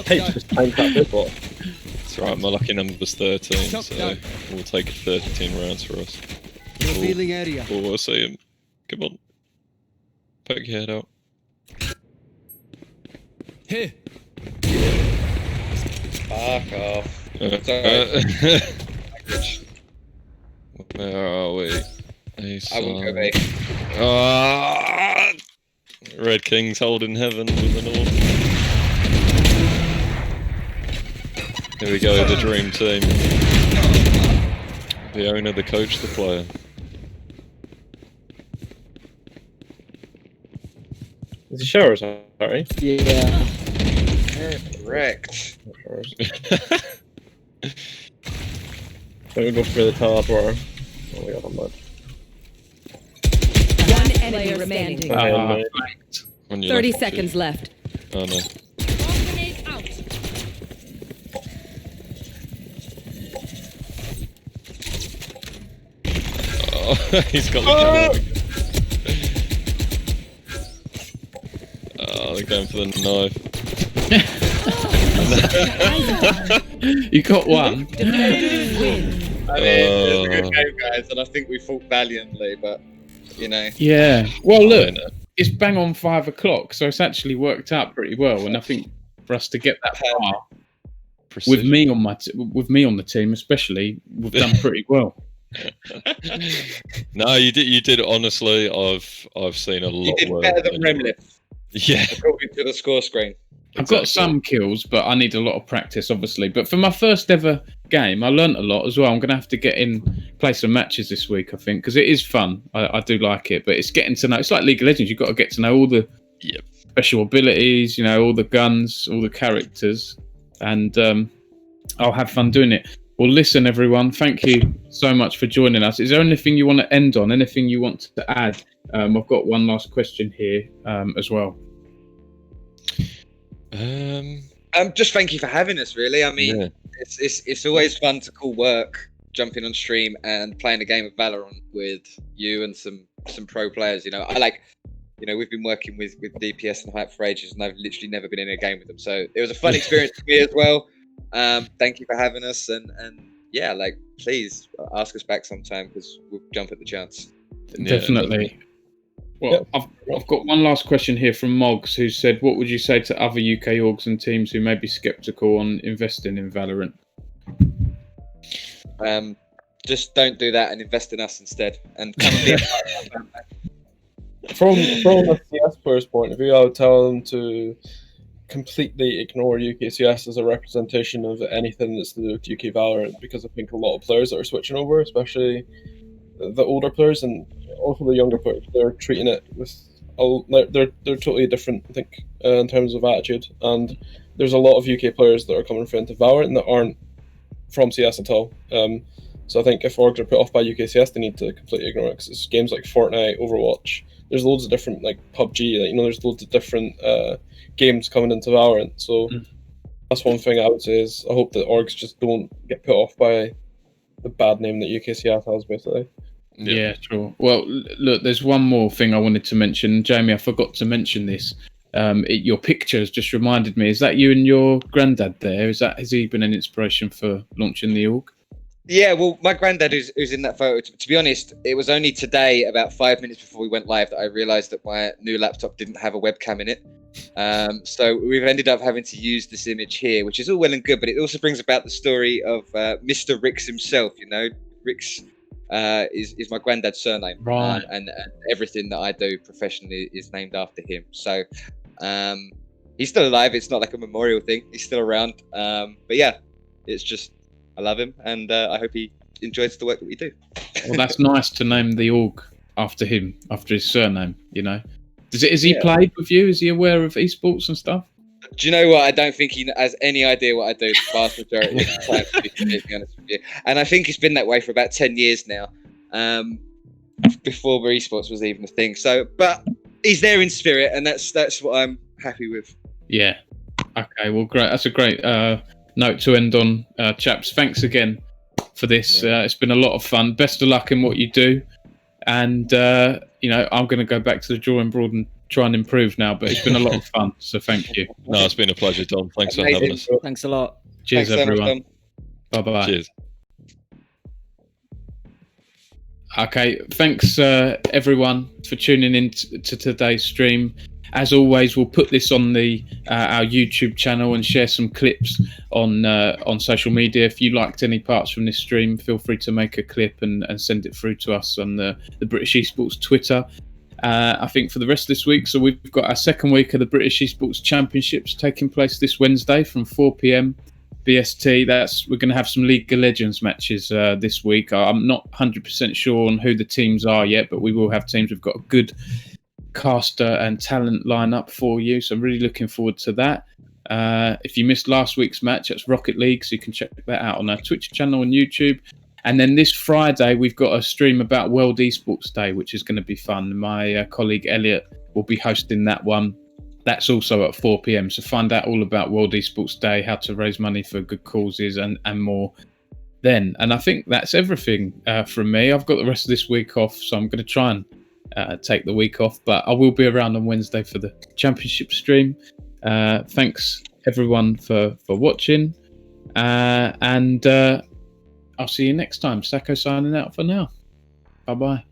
Hey, just time that bit. That's right, my lucky number's 13, so we'll take 13 rounds for us. Revealing area. Oh, we'll see him. Come on. Poke your head out. Here. Fuck off. Where are we? I will go back. Ah! Red King's holding heaven with the North. Here we go, the dream team. The owner, the coach, the player. Is he showers, sorry? Yeah. Correct. Then we go for the teleport. Oh, we got a mud. One enemy remaining. On your 30 left, seconds left. Oh no. Grenade out. Oh, he's got the camera. Oh, they're going for the knife. You got one. Defenders win. I mean, it was a good game, guys, and I think we fought valiantly, but, you know. Yeah. Well, look, it's bang on 5 o'clock, so it's actually worked out pretty well. And I think for us to get that far, with me on the team especially, we've done pretty well. No, you did honestly. I've seen a lot. You did worse better than Remlith, Yeah. according to the score screen. I've got some kills, but I need a lot of practice, obviously. But for my first ever game, I learnt a lot as well. I'm going to have to play some matches this week, I think, because it is fun. I do like it, but it's getting to know. It's like League of Legends. You've got to get to know all the special abilities, all the guns, all the characters, and I'll have fun doing it. Well, listen, everyone, thank you so much for joining us. Is there anything you want to end on? Anything you want to add? I've got one last question here as well. Just thank you for having us. Really, I mean, it's always fun to call work, jumping on stream and playing a game of Valorant with you and some pro players. I like, we've been working with DPS and Hype for ages, and I've literally never been in a game with them. So it was a fun experience for me as well. Thank you for having us, and yeah, like, please ask us back sometime because we'll jump at the chance. Definitely. Well, I've got one last question here from Moggs, who said, what would you say to other UK orgs and teams who may be sceptical on investing in Valorant? Just don't do that and invest in us instead. And come and be from a CS player's point of view, I would tell them to completely ignore UKCS as a representation of anything that's to do with UK Valorant, because I think a lot of players that are switching over, especially the older players and also the younger players, they're treating it with they're totally different, I think, in terms of attitude. And there's a lot of UK players that are coming into Valorant that aren't from CS at all. So I think if orgs are put off by UKCS, they need to completely ignore it, because it's games like Fortnite, Overwatch. There's loads of different, like PUBG, there's loads of different games coming into Valorant. So that's one thing I would say is I hope that orgs just don't get put off by the bad name that UKCS has, basically. Yeah, sure. Well, look, there's one more thing I wanted to mention. Jamie, I forgot to mention this. Your picture has just reminded me. Is that you and your granddad there? Has he been an inspiration for launching the org? Yeah, well, my granddad is in that photo. To be honest, it was only today, about 5 minutes before we went live, that I realised that my new laptop didn't have a webcam in it. So we've ended up having to use this image here, which is all well and good, but it also brings about the story of Mr. Rix himself. Rix is my granddad's surname, Right. and everything that I do professionally is named after him. So he's still alive. It's not like a memorial thing. He's still around. But yeah, it's just I love him, and I hope he enjoys the work that we do. Well, that's nice to name the org after him, after his surname. You know, is he Yeah. played with you? Is he aware of esports and stuff? Do you know what? I don't think he has any idea what I do the vast majority of the time, to be completely honest with you. And I think it's been that way for about 10 years now, before esports was even a thing. So, but he's there in spirit, and that's what I'm happy with. Yeah. Okay. Well, great. That's a great note to end on, chaps. Thanks again for this. It's been a lot of fun. Best of luck in what you do. And you know, I'm going to go back to the drawing board and try and improve now. But it's been a lot of fun. So thank you. No, it's been a pleasure, Dom. Thanks for Amazing. having us. Thanks a lot. Cheers, Thanks so much, everyone. Dom. Bye bye. Cheers. Okay, thanks everyone for tuning in to today's stream. As always, we'll put this on the our YouTube channel and share some clips on social media. If you liked any parts from this stream, feel free to make a clip and send it through to us on the British Esports Twitter. I think for the rest of this week, so we've got our second week of the British Esports Championships taking place this Wednesday from 4 p.m. BST. We're going to have some League of Legends matches this week. I'm not 100% sure on who the teams are yet, but we will have teams. We've got a good caster and talent lineup for you, so I'm really looking forward to that. If you missed last week's match, that's Rocket League, so you can check that out on our Twitch channel and YouTube. And then this Friday, we've got a stream about World Esports Day, which is going to be fun. My colleague Elliot will be hosting that one. That's also at 4 p.m. So find out all about World Esports Day, how to raise money for good causes and more then. And I think that's everything from me. I've got the rest of this week off, so I'm going to try and take the week off. But I will be around on Wednesday for the championship stream. Thanks, everyone, for watching. And I'll see you next time. Sacco signing out for now. Bye-bye.